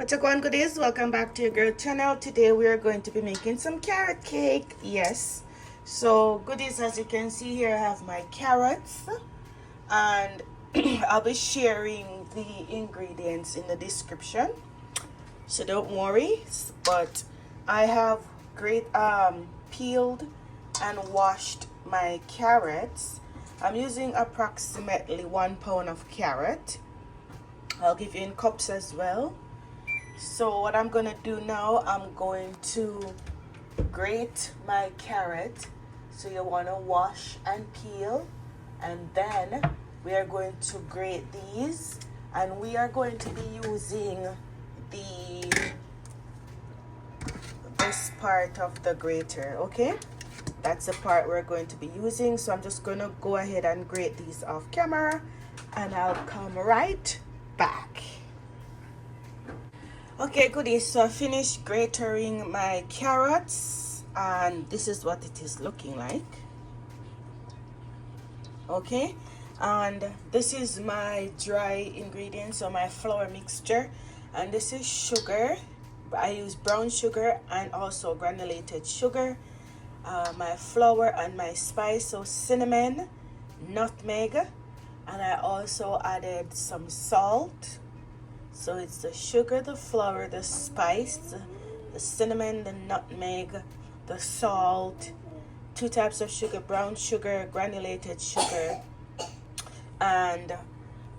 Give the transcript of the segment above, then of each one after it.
What's up, on goodies? Welcome back to your girl channel. Today we are going to be making some carrot cake. Yes, so goodies, as you can see here, I have my carrots, and I'll be sharing the ingredients in the description, so don't worry. But I have peeled and washed my carrots. I'm using approximately 1 pound of carrot. I'll give you in cups as well. So what I'm gonna do now, I'm going to grate my carrot. So you want to wash and peel, and then we are going to grate these, and we are going to be using this part of the grater. Okay, that's the part we're going to be using. So I'm just gonna go ahead and grate these off camera, and I'll come right back. Okay, goodies, so I finished gratering my carrots, and this is what it is looking like. Okay, and this is my dry ingredients, or my flour mixture, and this is sugar. I use brown sugar and also granulated sugar, my flour and my spice, so cinnamon, nutmeg, and I also added some salt. So it's the sugar, the flour, the spice, the cinnamon, the nutmeg, the salt, 2 types of sugar, brown sugar, granulated sugar, and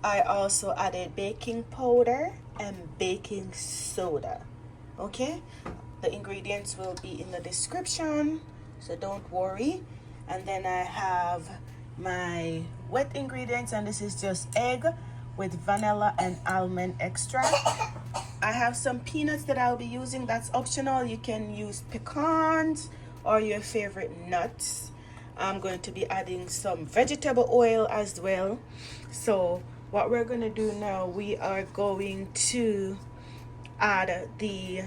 I also added baking powder and baking soda. Okay, the ingredients will be in the description, so don't worry. And then I have my wet ingredients, and this is just egg with vanilla and almond extract. I have some peanuts that I'll be using. That's optional. You can use pecans or your favorite nuts. I'm going to be adding some vegetable oil as well. So what we're going to do now, we are going to add the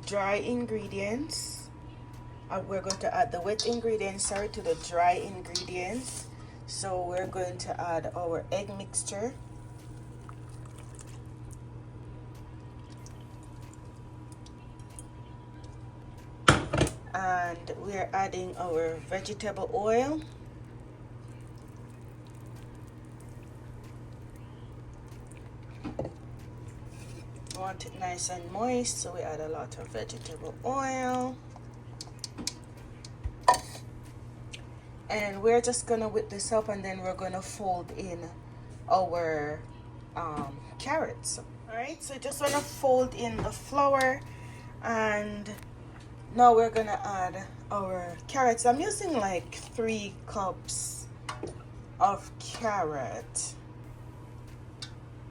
dry ingredients. We're going to add the wet ingredients, to the dry ingredients. So we're going to add our egg mixture, and we're adding our vegetable oil, we want it nice and moist, so we add a lot of vegetable oil. And we're just gonna whip this up, and then we're gonna fold in our carrots. All right, so just wanna fold in the flour, and now we're gonna add our carrots. I'm using like 3 cups of carrot.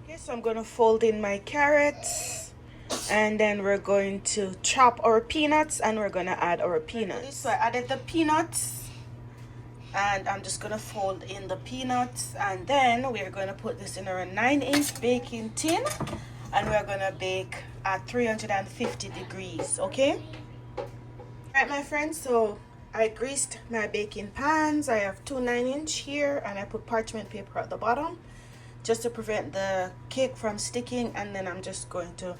Okay, so I'm gonna fold in my carrots, and then we're going to chop our peanuts, and we're gonna add our peanuts. So I added the peanuts, and I'm just gonna fold in the peanuts, and then we're gonna put this in our 9-inch baking tin, and we're gonna bake at 350 degrees. Okay, all right, my friends, so I greased my baking pans. I have 2 9-inch here, and I put parchment paper at the bottom just to prevent the cake from sticking, and then I'm just going to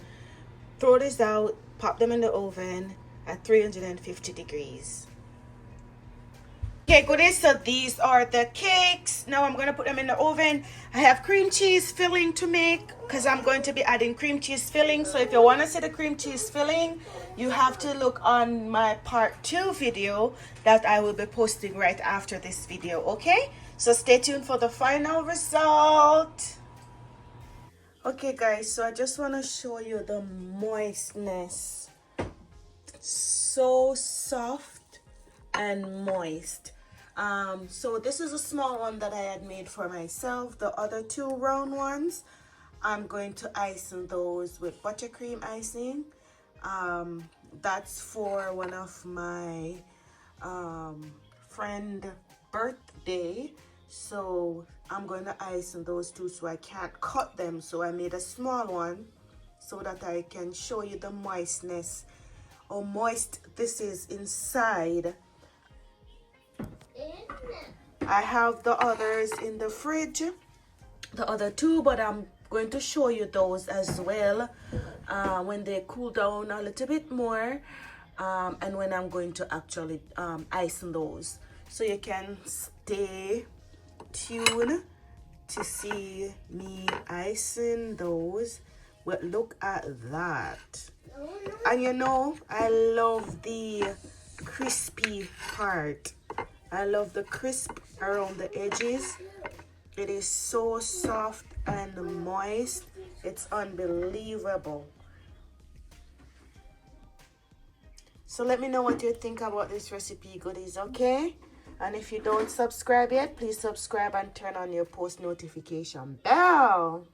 throw this out, pop them in the oven at 350 degrees. Okay, goodies, so these are the cakes. Now I'm going to put them in the oven. I have cream cheese filling to make, because I'm going to be adding cream cheese filling. So if you want to see the cream cheese filling, you have to look on my part 2 video that I will be posting right after this video. Okay, so stay tuned for the final result. Okay guys, so I just want to show you the moistness. So soft and moist. So this is a small one that I had made for myself. The other 2 round ones, I'm going to ice those with buttercream icing. That's for one of my friend birthday, so I'm going to ice those 2, so I can't cut them, so I made a small one so that I can show you the moistness, how moist this is inside. I have the others in the fridge, the other 2, but I'm going to show you those as well when they cool down a little bit more, and when I'm going to actually ice those. So you can stay tuned to see me icing those. Well, look at that. And you know, I love the crispy part. I love the crisp around the edges. It is so soft and moist. It's unbelievable. So let me know what you think about this recipe, goodies, okay? And if you don't subscribe yet, please subscribe and turn on your post notification bell.